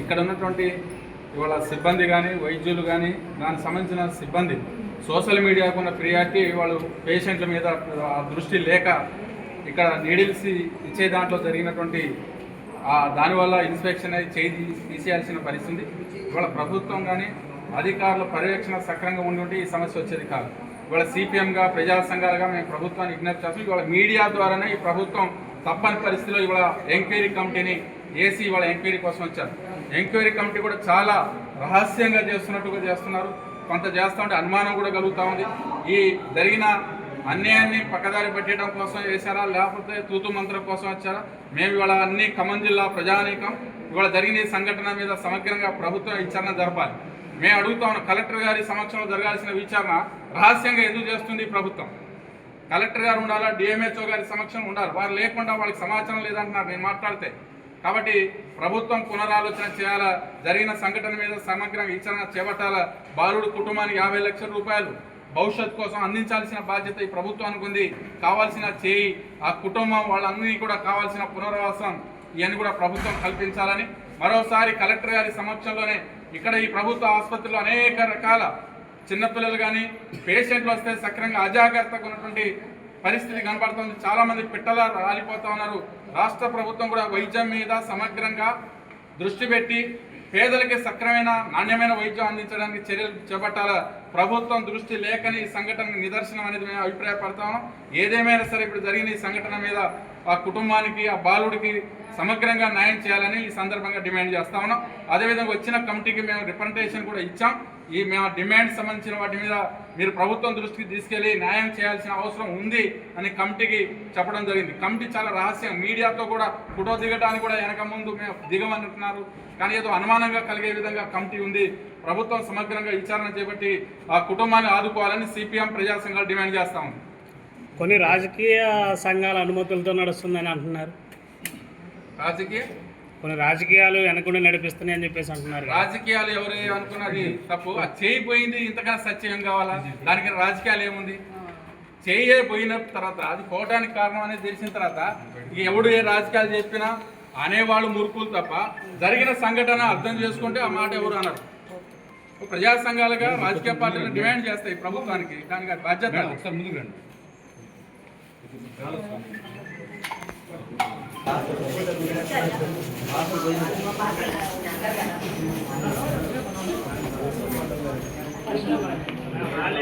ఇక్కడ ఉన్నటువంటి ఇవాళ సిబ్బంది కానీ వైద్యులు కానీ దానికి సంబంధించిన సిబ్బంది సోషల్ మీడియాకు ఉన్న ప్రియారిటీ వాళ్ళు పేషెంట్ల మీద దృష్టి లేక ఇక్కడ నీడిల్స్ ఇచ్చే దాంట్లో జరిగినటువంటి దానివల్ల ఇన్స్పెక్షన్ అయితే తీసేయాల్సిన పరిస్థితి. ఇవాళ ప్రభుత్వం కానీ అధికారుల పర్యవేక్షణ సక్రమంగా ఉండి ఈ సమస్య వచ్చేది కాదు. ఇవాళ సిపిఎంగా ప్రజా సంఘాలుగా మేము ప్రభుత్వాన్ని విజ్ఞప్తి చేస్తాం. ఇవాళ మీడియా ద్వారానే ఈ ప్రభుత్వం తప్పని పరిస్థితిలో ఇవాళ ఎంక్వైరీ కమిటీని ఏసీ ఇవాళ ఎంక్వైరీ కోసం వచ్చారు. ఎంక్వైరీ కమిటీ కూడా చాలా రహస్యంగా చేస్తున్నట్టుగా చేస్తున్నారు. కొంత చేస్తూ ఉంటే అనుమానం కూడా కలుగుతూ ఉంది. ఈ జరిగిన అన్యాయాన్ని పక్కదారి పట్టడం కోసం వేశారా లేకపోతే తూతు మంత్రం కోసం వచ్చారా? మేము ఇవాళ అన్ని ఖమ్మం జిల్లా ప్రజానీకం ఇవాళ జరిగిన ఈ సంఘటన మీద సమగ్రంగా ప్రభుత్వం విచారణ జరపాలి. మేము అడుగుతా ఉన్నాం, కలెక్టర్ గారి సమక్షంలో జరగాల్సిన విచారణ రహస్యంగా ఎందుకు చేస్తుంది ప్రభుత్వం? కలెక్టర్ గారు ఉండాలా, డిఎంహెచ్ఓ గారి సమక్షంలో ఉండాలి. వారు లేకుండా వాళ్ళకి సమాచారం లేదంటున్నారు నేను మాట్లాడితే. కాబట్టి ప్రభుత్వం పునరాలోచన చేయాలా, జరిగిన సంఘటన మీద సమగ్రంగా విచారణ చేపట్టాలా. బాలుడు కుటుంబానికి 50 లక్షల రూపాయలు భవిష్యత్తు కోసం అందించాల్సిన బాధ్యత ఈ ప్రభుత్వానికి ఉంది. కావాల్సిన చేయి ఆ కుటుంబం వాళ్ళందరినీ కూడా కావాల్సిన పునరావాసం ఇవన్నీ కూడా ప్రభుత్వం కల్పించాలని మరోసారి కలెక్టర్ గారి సమక్షంలోనే ఇక్కడ ఈ ప్రభుత్వ ఆసుపత్రిలో అనేక రకాల చిన్నపిల్లలు కానీ పేషెంట్లు వస్తే సక్రమంగా అజాగ్రత్తగా ఉన్నటువంటి పరిస్థితి కనబడుతుంది. చాలామంది పిట్టలా రాలిపోతూ ఉన్నారు. రాష్ట్ర ప్రభుత్వం కూడా వైద్యం మీద సమగ్రంగా దృష్టి పెట్టి పేదలకి సక్రమైన నాణ్యమైన వైద్యం అందించడానికి చర్యలు చేపట్టాల. ప్రభుత్వం దృష్టి లేకని ఈ సంఘటన నిదర్శనం అనేది మేము అభిప్రాయపడతాము. ఏదేమైనా సరే ఇప్పుడు జరిగిన ఈ సంఘటన మీద ఆ కుటుంబానికి ఆ బాలుడికి సమగ్రంగా న్యాయం చేయాలని ఈ సందర్భంగా డిమాండ్ చేస్తా ఉన్నాం. అదేవిధంగా వచ్చిన కమిటీకి మేము రిప్రజెంటేషన్ కూడా ఇచ్చాం. మేము డిమాండ్ సంబంధించిన వాటి మీద మీరు ప్రభుత్వం దృష్టికి తీసుకెళ్లి న్యాయం చేయాల్సిన అవసరం ఉంది అని కమిటీకి చెప్పడం జరిగింది. కమిటీ చాలా రహస్యం, మీడియాతో కూడా ఫోటో దిగడానికి కూడా వెనక ముందు మేము దిగమంటున్నారు. కానీ ఏదో అనుమానంగా కలిగే విధంగా కమిటీ ఉంది. ప్రభుత్వం సమగ్రంగా విచారణ చేపట్టి ఆ కుటుంబాన్ని ఆదుకోవాలని సిపిఎం ప్రజా సంఘాలు డిమాండ్ చేస్తా ఉంది. కొన్ని రాజకీయ సంఘాల అనుమతులతో నడుస్తుందని అంటున్నారు. కొన్ని రాజకీయాలు వెనకుండా నడిపిస్తున్నాయి అని చెప్పేసి అంటున్నారు. రాజకీయాలు ఎవరు అనుకున్నది తప్పు. అది చేయిపోయింది, ఇంతకన్నా సత్యం కావాలా? దానికి రాజకీయాలు ఏముంది? చేయబోయిన తర్వాత అది పోవడానికి కారణం అనేది తెలిసిన తర్వాత ఎవడు ఏ రాజకీయాలు చెప్పినా అనేవాళ్ళు మురుకులు తప్ప జరిగిన సంఘటన అర్థం చేసుకుంటే ఆ మాట ఎవరు అన్నారు. ప్రజా సంఘాలుగా రాజకీయ పార్టీలు డిమాండ్ చేస్తాయి ప్రభుత్వానికి, దానికి బాధ్యత. ఒకసారి ముందుకు రండి. అదే